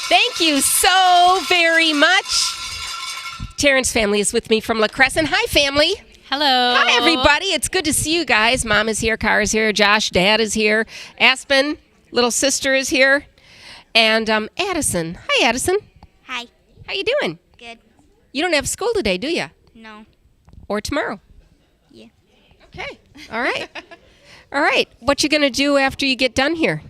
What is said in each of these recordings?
Thank you so very much. Tarrence family is with me from La Crescent. Hi, family. Hello. Hi, everybody. It's good to see you guys. Mom is here. Car is here. Josh, Dad is here. Aspen, little sister is here. And Addison. Hi, Addison. Hi. How you doing? Good. You don't have school today, do you? No. Or tomorrow? Yeah. Okay. All right. All right. What you going to do after you get done here?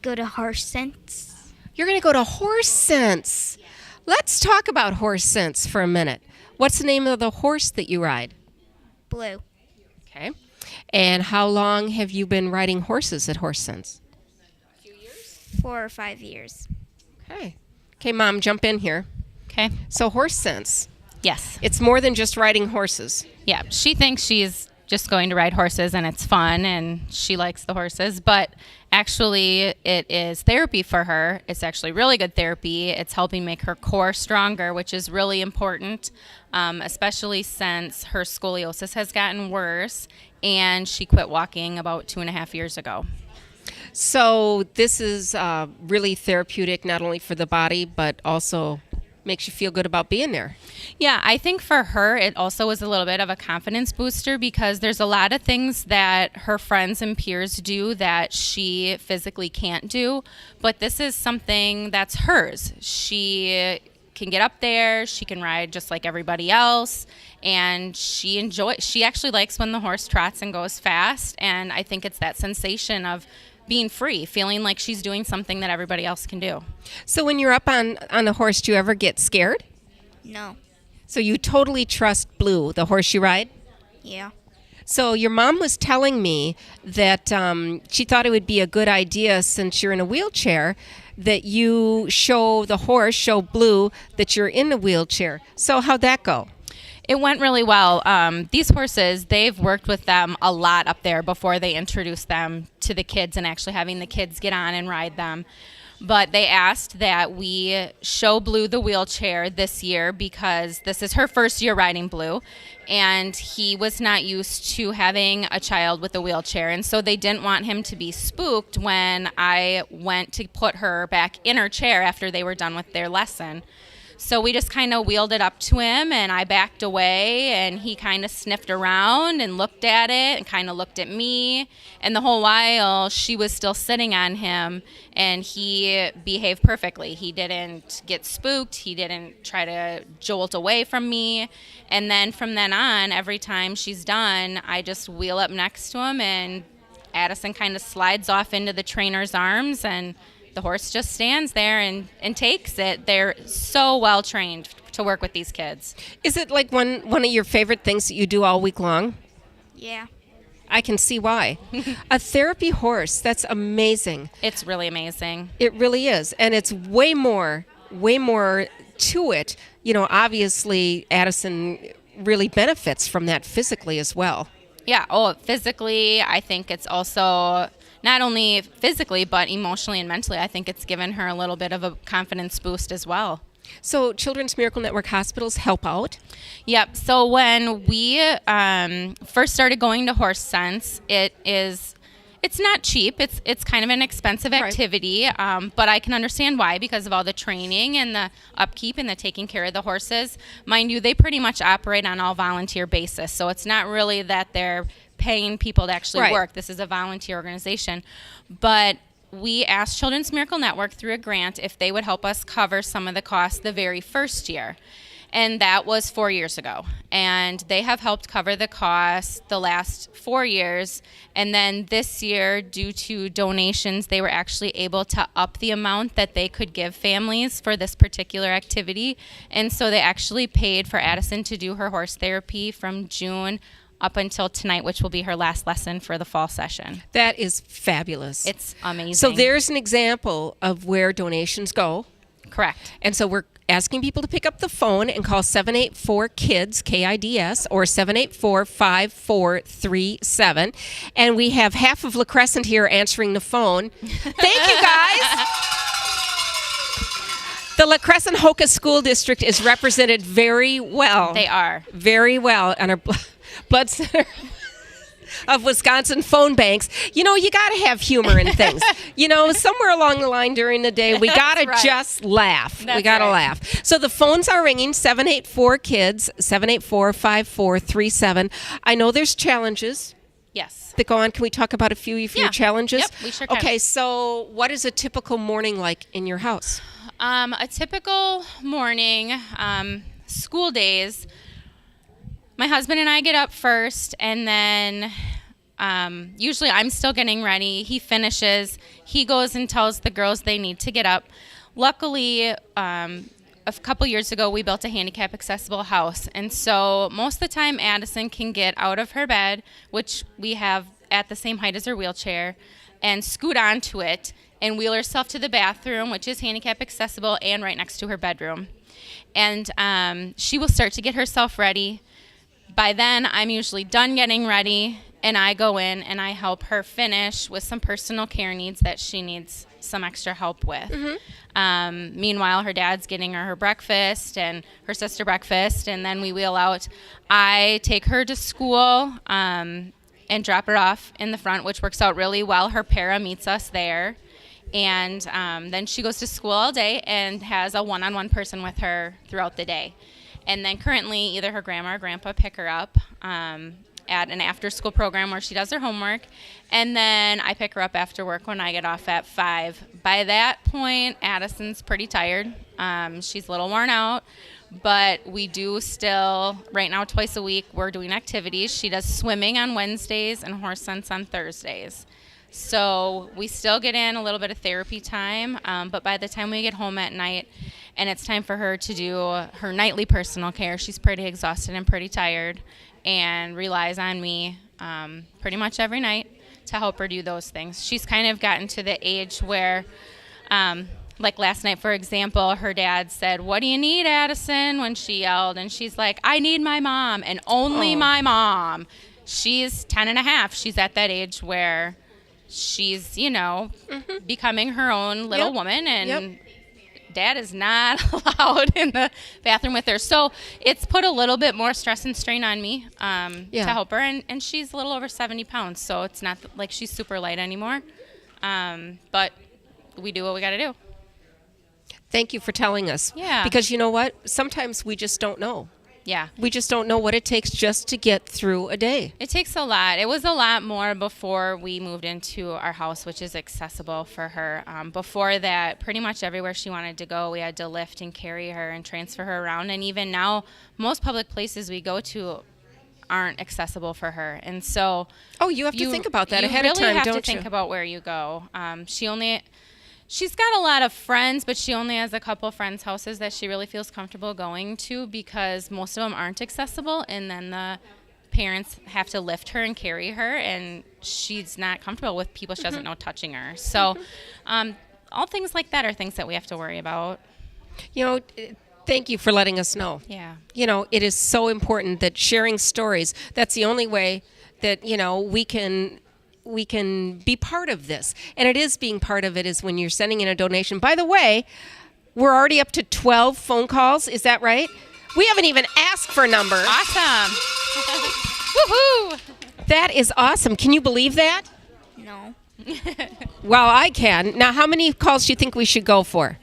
Go to Horse Sense. You're going to go to Horse Sense. Let's talk about Horse Sense for a minute. What's the name of the horse that you ride? Blue. Okay. And how long have you been riding horses at Horse Sense? 4 or 5 years. Okay. Okay, Mom, jump in here. Okay. So Horse Sense, Yes. it's more than just riding horses. Yeah. She thinks she's just going to ride horses and it's fun and she likes the horses, but actually it is therapy for her. It's actually really good therapy. It's helping make her core stronger, which is really important, especially since her scoliosis has gotten worse and she quit walking about 2.5 years ago. So this is really therapeutic, not only for the body, but also makes you feel good about being there. Yeah, I think for her, it also was a little bit of a confidence booster because there's a lot of things that her friends and peers do that she physically can't do, but this is something that's hers. She can get up there, she can ride just like everybody else, and she actually likes when the horse trots and goes fast, and I think it's that sensation of being free, feeling like she's doing something that everybody else can do. So when you're up on the horse, do you ever get scared? No. So you totally trust Blue, the horse you ride? Yeah. So your mom was telling me that she thought it would be a good idea, since you're in a wheelchair, that you show Blue that you're in the wheelchair. So how'd that go? It went really well. These horses, they've worked with them a lot up there before they introduced them to the kids and actually having the kids get on and ride them. But they asked that we show Blue the wheelchair this year because this is her first year riding Blue, and he was not used to having a child with a wheelchair. And so they didn't want him to be spooked when I went to put her back in her chair after they were done with their lesson. So we just kind of wheeled it up to him, and I backed away, and he kind of sniffed around and looked at it and kind of looked at me. And the whole while, she was still sitting on him, and he behaved perfectly. He didn't get spooked. He didn't try to jolt away from me. And then from then on, every time she's done, I just wheel up next to him, and Addison kind of slides off into the trainer's arms, and the horse just stands there and takes it. They're so well trained to work with these kids. Is it like one of your favorite things that you do all week long? Yeah. I can see why. A therapy horse, that's amazing. It's really amazing. It really is. And it's way more to it. You know, obviously Addison really benefits from that physically as well. Yeah. Oh, physically, I think it's also not only physically, but emotionally and mentally, I think it's given her a little bit of a confidence boost as well. So Children's Miracle Network hospitals help out? Yep. So when we first started going to Horse Sense, it's not cheap. It's kind of an expensive activity, but I can understand why, because of all the training and the upkeep and the taking care of the horses. Mind you, they pretty much operate on all volunteer basis, so it's not really that they're paying people to actually work. This is a volunteer organization. But we asked Children's Miracle Network through a grant if they would help us cover some of the costs the very first year. And that was 4 years ago. And they have helped cover the costs the last 4 years. And then this year, due to donations, they were actually able to up the amount that they could give families for this particular activity. And so they actually paid for Addison to do her horse therapy from June up until tonight, which will be her last lesson for the fall session. That is fabulous. It's amazing. So there's an example of where donations go. Correct. And so we're asking people to pick up the phone and call 784-KIDS, KIDS, or 784-5437. And we have half of La Crescent here answering the phone. Thank you, guys. The La Crescent Hoka School District is represented very well. They are. Very well. And our blood center. of Wisconsin phone banks. You know, you got to have humor in things. You know, somewhere along the line during the day, we got to right. just laugh. That's we got to right. laugh. So the phones are ringing, 784-KIDS, 784-5437. I know there's challenges Yes. that go on. Can we talk about a few of your Yeah. challenges? Yep, we sure can. Okay, so what is a typical morning like in your house? A typical morning, school days, my husband and I get up first, and then usually I'm still getting ready. He finishes. He goes and tells the girls they need to get up. Luckily, a couple years ago, we built a handicap accessible house. And so most of the time, Addison can get out of her bed, which we have at the same height as her wheelchair, and scoot onto it and wheel herself to the bathroom, which is handicap accessible and right next to her bedroom. And she will start to get herself ready. By then, I'm usually done getting ready, and I go in and I help her finish with some personal care needs that she needs some extra help with. Meanwhile, her dad's getting her breakfast and her sister breakfast, and then we wheel out. I take her to school and drop her off in the front, which works out really well. Her para meets us there. And then she goes to school all day and has a one-on-one person with her throughout the day. And then currently, either her grandma or grandpa pick her up at an after-school program where she does her homework. And then I pick her up after work when I get off at 5. By that point, Addison's pretty tired. She's a little worn out. But we do still, right now, twice a week, we're doing activities. She does swimming on Wednesdays and horse sense on Thursdays. So we still get in a little bit of therapy time, but by the time we get home at night and it's time for her to do her nightly personal care, she's pretty exhausted and pretty tired and relies on me pretty much every night to help her do those things. She's kind of gotten to the age where, like last night, for example, her dad said, "What do you need, Addison?" when she yelled, and she's like, "I need my mom and only my mom." She's 10 and a half. She's at that age where she's, becoming her own little woman, and Dad is not allowed in the bathroom with her. So it's put a little bit more stress and strain on me to help her, and she's a little over 70 pounds, so it's not like she's super light anymore. But we do what we got to do. Thank you for telling us. Yeah. Because you know what? Sometimes we just don't know. Yeah. We just don't know what it takes just to get through a day. It takes a lot. It was a lot more before we moved into our house, which is accessible for her. Before that, pretty much everywhere she wanted to go, we had to lift and carry her and transfer her around. And even now, most public places we go to aren't accessible for her. And so... Oh, you have to think about that ahead of time, don't you? You really have to think about where you go. She's got a lot of friends, but she only has a couple of friends' houses that she really feels comfortable going to because most of them aren't accessible, and then the parents have to lift her and carry her, and she's not comfortable with people she doesn't know touching her. So all things like that are things that we have to worry about. Thank you for letting us know. Yeah. It is so important that sharing stories, that's the only way that, we can be part of this. And it is being part of it is when you're sending in a donation. By the way, we're already up to 12 phone calls. Is that right? We haven't even asked for a number. Awesome. Woohoo! That is awesome. Can you believe that? No. Well, I can. Now, how many calls do you think we should go for?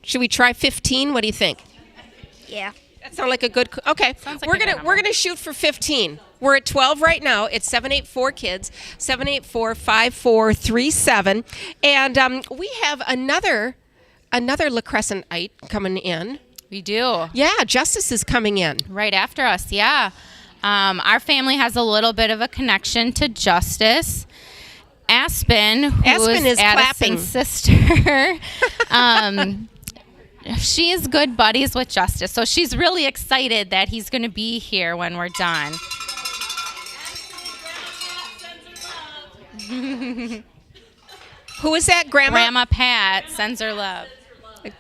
Should we try 15? What do you think? Yeah. That sounds like a good... Okay. Sounds like we're a good gonna number. we're gonna shoot for 15. We're at 12 right now. It's 784-KIDS, 784-5437. And we have another La Crescentite coming in. We do. Yeah, Justice is coming in. Right after us, yeah. Our family has a little bit of a connection to Justice. Aspen, who is clapping. Addison's sister, she is good buddies with Justice, so she's really excited that he's going to be here when we're done. Who is that, Grandma? Grandma Pat sends her love.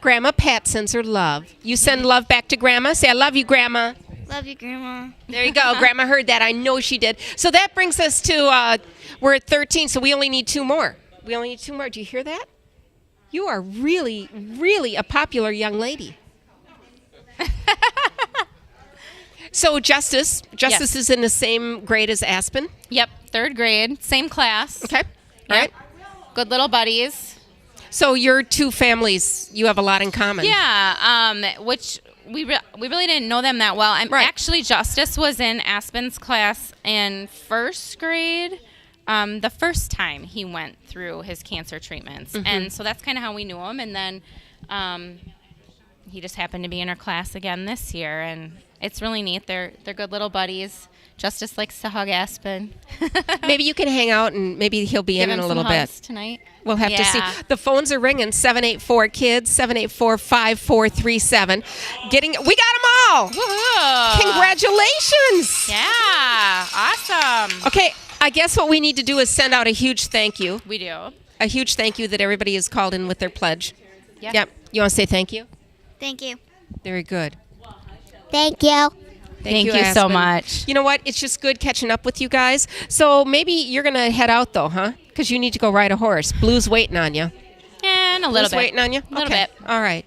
Grandma Pat sends her love. You send love back to Grandma? Say, I love you, Grandma. Love you, Grandma. There you go. Grandma heard that. I know she did. So that brings us to, we're at 13, so we only need 2 more. We only need 2 more. Do you hear that? You are really, really a popular young lady. So Justice Yes. is in the same grade as Aspen? Yep. third grade, same class. Okay. All Yep. right. Good little buddies. So your two families, you have a lot in common. Yeah, which we really didn't know them that well. Right. Actually, Justice was in Aspen's class in first grade. The first time he went through his cancer treatments, and so that's kind of how we knew him. And then he just happened to be in our class again this year, and it's really neat. They're good little buddies. Justice likes to hug Aspen. Maybe you can hang out and maybe he'll be Give in him a some little bit. hugs tonight. We'll have to see. Yeah. The phones are ringing, 784-KIDS, 784-5437. We got them all. Woohoo! Congratulations. Yeah, awesome. Okay, I guess what we need to do is send out a huge thank you. We do. A huge thank you that everybody has called in with their pledge. Yeah. Yep. You want to say thank you? Thank you. Very good. Thank you. Thank you so Aspen. much. You know what? It's just good catching up with you guys. So maybe you're going to head out, though, huh? Because you need to go ride a horse. Blue's waiting on you. And a little Blue's bit. waiting on you? A little Okay. bit. All right.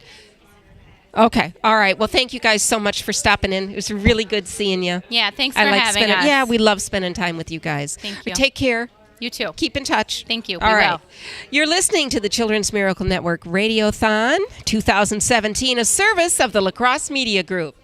Okay. All right. Well, thank you guys so much for stopping in. It was really good seeing you. Yeah, thanks for I like having spending. us. Yeah, we love spending time with you guys. Thank But you. take care. You too. Keep in touch. Thank you. All We right. will. You're listening to the Children's Miracle Network Radiothon 2017, a service of the La Crosse Media Group.